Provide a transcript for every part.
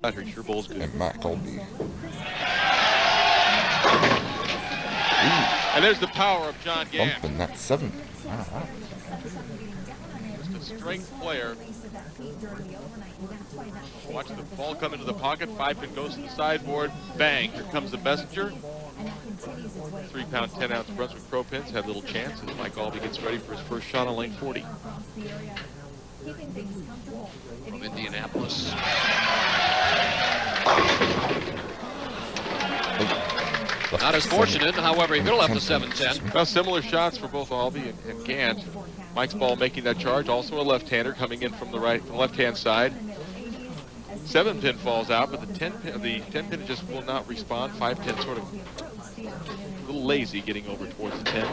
Patrick sure bowls good. And Matt Aulby. And there's the power of John Gant. Bumping that 7. Wow. Just a strength player. Watch the ball come into the pocket. 5-pin goes to the sideboard. Bang! Here comes the messenger. 3-pound, 10-ounce Brunswick Pro Pins had little chance as Mike Aulby gets ready for his first shot on lane 40. From Indianapolis. Not as fortunate, however, he could have left the 7-10. Well, similar shots for both Aulby and Gant. Mike's ball making that charge, also a left-hander coming in from the left-hand side. 7-pin falls out, but the 10-pin just will not respond. 5-pin sort of a little lazy getting over towards the 10.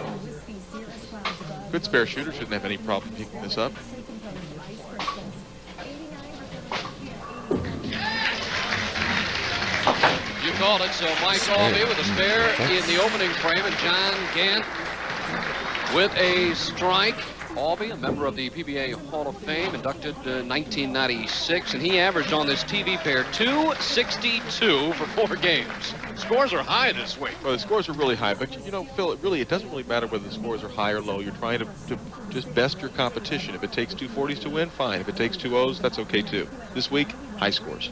Good spare shooter, shouldn't have any problem picking this up. You called it, so Mike Aulby with a spare in the opening frame, and John Gant with a strike. Aulby, a member of the PBA Hall of Fame, inducted 1996, and he averaged on this TV pair 262 for 4 games. Scores are high this week. Well, the scores are really high, but you know, Phil, it doesn't really matter whether the scores are high or low. You're trying to just best your competition. If it takes 240s to win, fine. If it takes 2 O's, that's okay too. This week, high scores.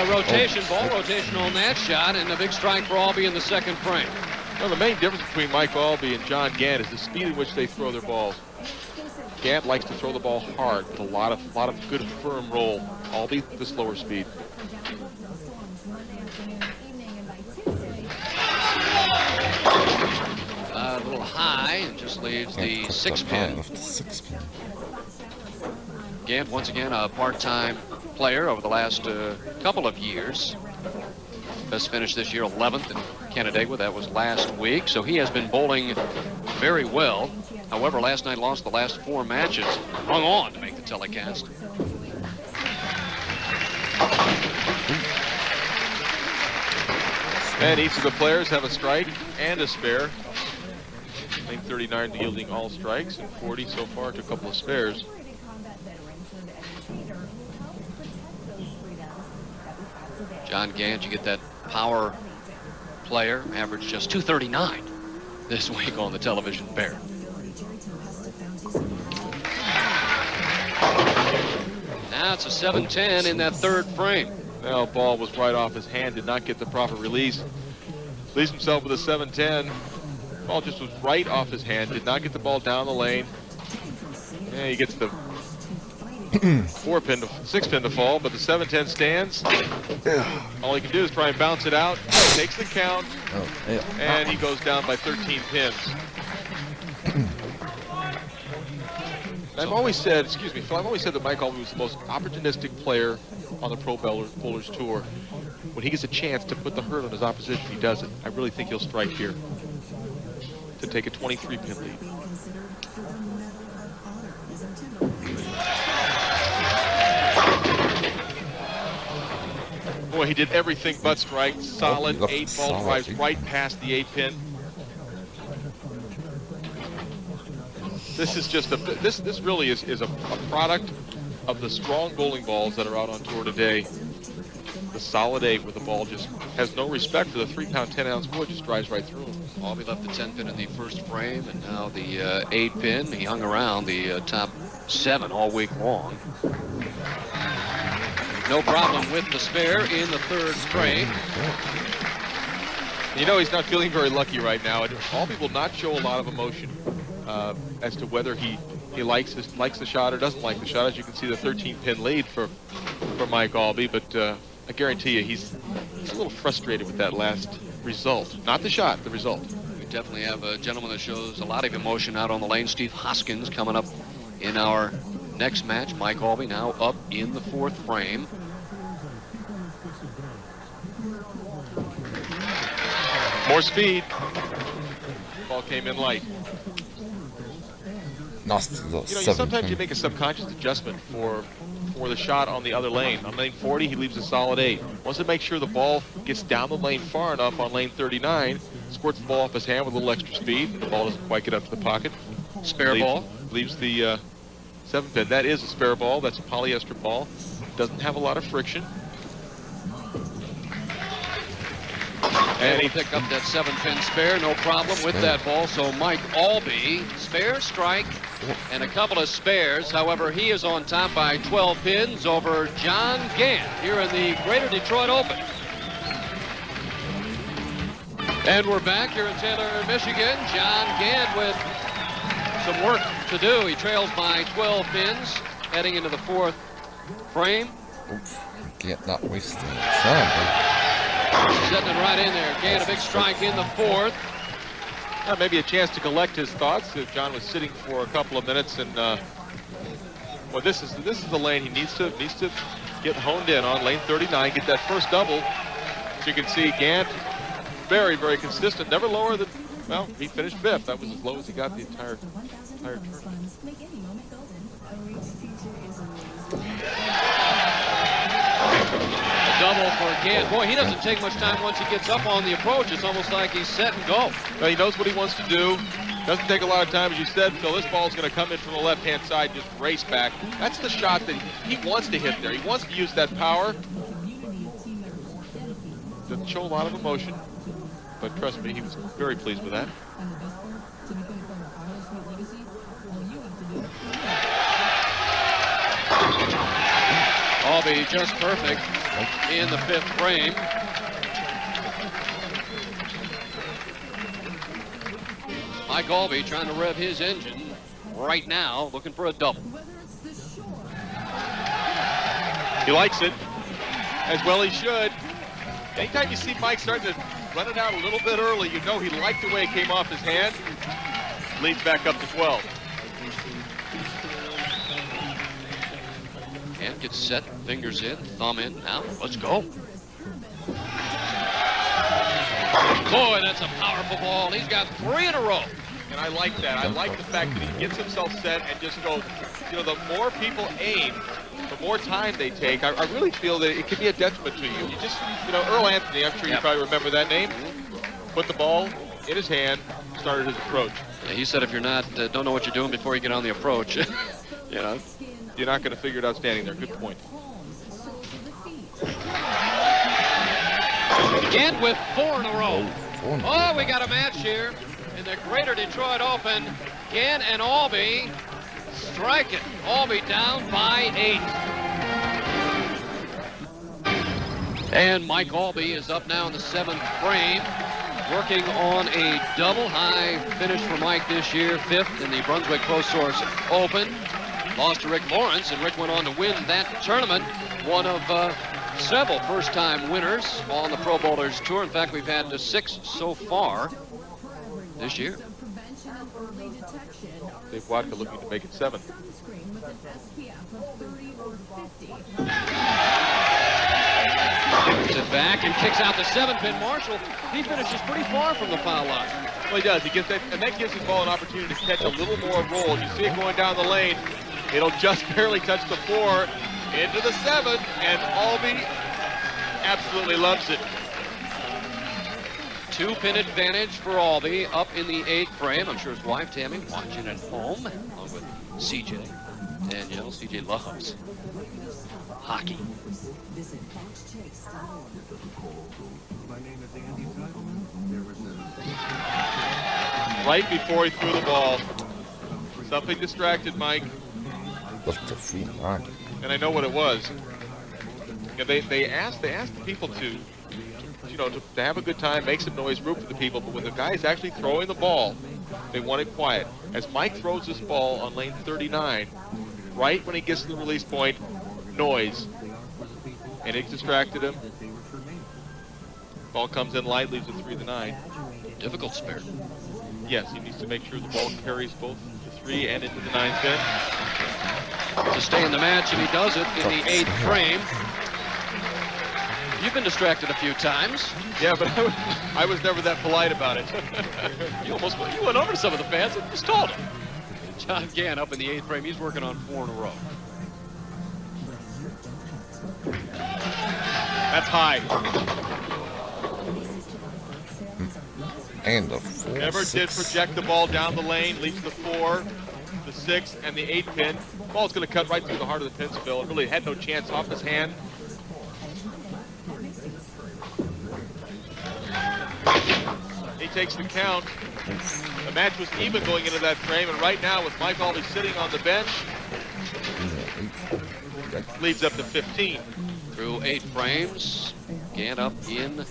Rotation, ball rotation on that shot, and a big strike for Aulby in the second frame. Well, the main difference between Mike Aulby and John Gant is the speed at which they throw their balls. Gant likes to throw the ball hard with a lot of good firm roll. Aulby the slower speed. A little high, and just leaves the 6-pin. Gant, once again, a part-time player over the last couple of years. Best finish this year, 11th in Canandaigua. That was last week. So he has been bowling very well. However, last night lost the last 4 matches. Hung on to make the telecast. And each of the players have a strike and a spare. Lane 39 yielding all strikes, and 40 so far to a couple of spares. John Gant, you get that power player, averaged just 239 this week on the television pair. Now it's a 7-10 in that third frame. Well, ball was right off his hand, did not get the proper release. Leaves himself with a 7-10. Ball just was right off his hand, did not get the ball down the lane. And he gets the 6-pin to fall, but the 7-10 stands. All he can do is try and bounce it out. Takes the count, and he goes down by 13 pins. I've always said, Phil, I've always said that Mike Aulby was the most opportunistic player on the Pro Bowlers Tour. When he gets a chance to put the hurt on his opposition, he does it. I really think he'll strike here to take a 23-pin lead. Boy, he did everything but strike. Solid 8-ball drives right past the 8-pin. This is just this really is a product of the strong bowling balls that are out on tour today. The solid 8 where the ball just has no respect for the 3-pound, 10-ounce wood, just drives right through him. Aulby left the 10-pin in the first frame, and now the 8-pin. He hung around the top 7 all week long. No problem with the spare in the third frame. You know, he's not feeling very lucky right now. Aulby will not show a lot of emotion as to whether he likes the shot or doesn't like the shot. As you can see, the 13-pin lead for Mike Aulby, but I guarantee you he's a little frustrated with that last result. Not the shot, the result. We definitely have a gentleman that shows a lot of emotion out on the lane. Steve Hoskins coming up in our next match. Mike Aulby now up in the fourth frame. More speed. Ball came in light. You know, sometimes you make a subconscious adjustment for the shot on the other lane. On lane 40, he leaves a solid 8. Wants to make sure the ball gets down the lane far enough on lane 39 squirts the ball off his hand with a little extra speed. The ball doesn't quite get up to the pocket. Spare ball. Leaves the 7-pin. That is a spare ball. That's a polyester ball. Doesn't have a lot of friction. And he picked up that 7-pin spare, no problem with that ball. So Mike Aulby, spare, strike, and a couple of spares. However, he is on top by 12 pins over John Gant here in the Greater Detroit Open. And we're back here in Taylor, Michigan. John Gant with some work to do. He trails by 12 pins, heading into the 4th frame. Oops, Gant not wasting time. Setting it right in there. Gant a big strike in the 4th. Maybe a chance to collect his thoughts. John was sitting for a couple of minutes, and well, this is the lane he needs to get honed in on. Lane 39, get that first double. As you can see, Gant very, very consistent. Never lower than, well, he finished 5th. That was as low as he got the entire tournament. Double for Gant. Boy, he doesn't take much time once he gets up on the approach. It's almost like he's set and go. Well, he knows what he wants to do. Doesn't take a lot of time, as you said, Phil. This ball's going to come in from the left-hand side, just race back. That's the shot that he wants to hit there. He wants to use that power. Doesn't show a lot of emotion, but trust me, he was very pleased with that. Aulby just perfect in the 5th frame. Mike Aulby trying to rev his engine right now, looking for a double. He likes it, as well he should. Anytime you see Mike starting to run it out a little bit early, you know he liked the way it came off his hand. Leads back up to 12. And gets set, fingers in, thumb in. Now, let's go. Boy, that's a powerful ball. He's got 3 in a row. And I like that. I like the fact that he gets himself set and just goes, you know, the more people aim, the more time they take. I really feel that it can be a detriment to you. You just, you know, Earl Anthony, I'm sure you probably remember that name, put the ball in his hand, started his approach. Yeah, he said if you're not, don't know what you're doing before you get on the approach, you know, you're not going to figure it out standing there. Good point. Gant with 4 in a row. Oh, we got a match here in the Greater Detroit Open. Gant and Aulby striking. Aulby down by 8. And Mike Aulby is up now in the 7th frame, working on a double high finish for Mike this year, 5th in the Brunswick Pro Source Open. Lost to Rick Lawrence, and Rick went on to win that tournament. One of several first-time winners on the Pro Bowlers Tour. In fact, we've had 6 so far this year. Dave Wadka looking to make it 7. Gets it back and kicks out the 7-pin. Marshall, he finishes pretty far from the foul line. Well, he does. He gets that, and that gives his ball an opportunity to catch a little more roll. You see it going down the lane. It'll just barely touch the 4 into the 7, and Aulby absolutely loves it. 2-pin advantage for Aulby up in the 8th frame. I'm sure his wife Tammy watching at home, along with CJ. And you know, CJ loves hockey. Right before he threw the ball, something distracted Mike. Left to 3-9. And I know what it was. You know, they asked the people to, you know, to have a good time, make some noise, root for the people. But when the guy is actually throwing the ball, they want it quiet. As Mike throws this ball on lane 39, right when he gets to the release point, noise, and it distracted him. Ball comes in light, leaves it 3-9. Difficult spare. Yes, he needs to make sure the ball carries both the 3 and into the 9 pin. To stay in the match, and he does it in the 8th frame. You've been distracted a few times. Yeah, but I was never that polite about it. You went over to some of the fans and just told them. John Gant up in the 8th frame. He's working on 4 in a row. That's high. And the 4, Never did 6. project the ball down the lane, leaves the 4, the 6, and the 8 pin. Ball's going to cut right through the heart of the pin spill. It really had no chance off his hand. He takes the count. The match was even going into that frame, and right now with Mike Aulby sitting on the bench, leads up to 15. Through 8 frames. Gant up in the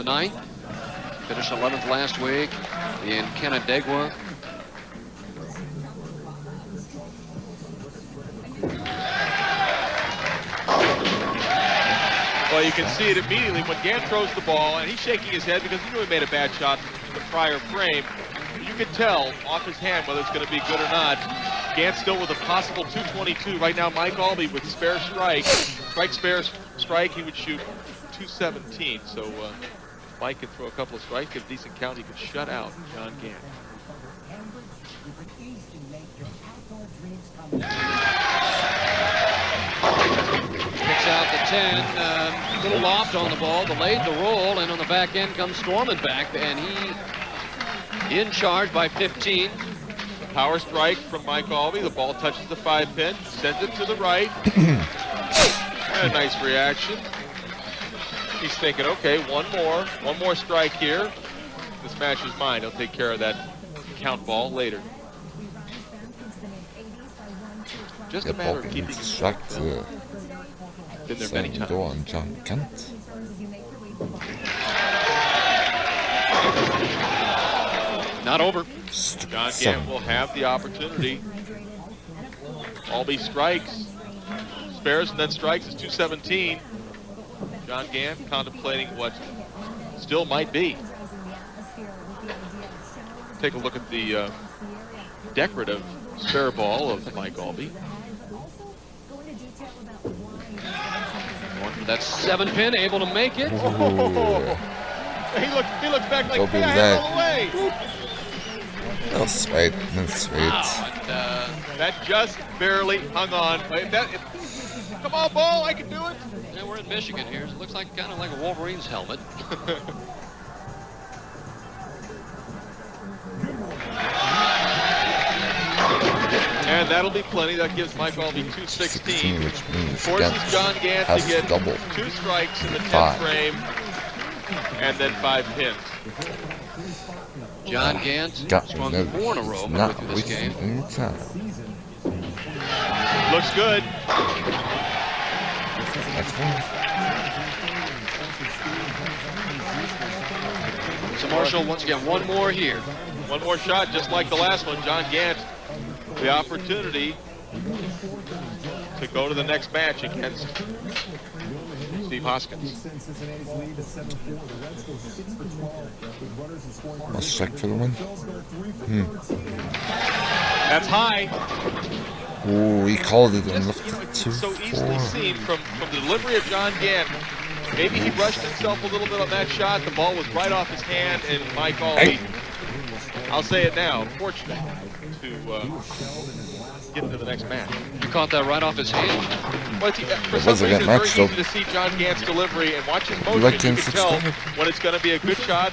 9th. Finished 11th last week in Canandaigua. Well, you can see it immediately when Gant throws the ball, and he's shaking his head because he knew he made a bad shot in the prior frame. You can tell off his hand whether it's going to be good or not. Gant still with a possible 222. Right now, Mike Aulby with spare spare strike, he would shoot 217. So Mike can throw a couple of strikes, get a decent count. He could shut out John Gant. Picks out the 10, little loft on the ball, delayed the roll, and on the back end comes Storman back, and he in charge by 15. The power strike from Mike Aulby. The ball touches the 5 pin, sends it to the right. And a nice reaction. He's thinking, okay, one more strike here. This match is mine. He'll take care of that count ball later. Just a matter of keeping his been there many times. On John Gant. Not over. John Gant will have the opportunity. Aulby strikes, spares, and then strikes. It's 217. John Gant contemplating what still might be. Take a look at the decorative spare ball of Mike Aulby. That's 7 pin, able to make it. Oh, he looks back like, hey, I had it all away. That's sweet. That's sweet. Wow, that just barely hung on. Come on, ball, I can do it. yeah, we're in Michigan here. So it looks like kind of like a Wolverine's helmet. And that'll be plenty. That gives Mike Aulby 216. Which means Forces John Gant to get 2 strikes in the 10th frame, and then 5 pins. John Gant swung 4 in a row midway through this game. Looks good. So Marshall, once again, one more here. One more shot, just like the last one. John Gant, the opportunity to go to the next match against Steve Hoskins. Must check for the win. That's high. Oh, he called it and left it too So easily seen from the delivery of John Gant. Maybe he rushed himself a little bit on that shot. The ball was right off his hand, and Mike Aulby, I'll say it now, fortunate to get into the next match. You caught that right off his hand. Well, for some reason, it's very easy to see John Gant's delivery and watch his motion. You can tell when it's going to be a good shot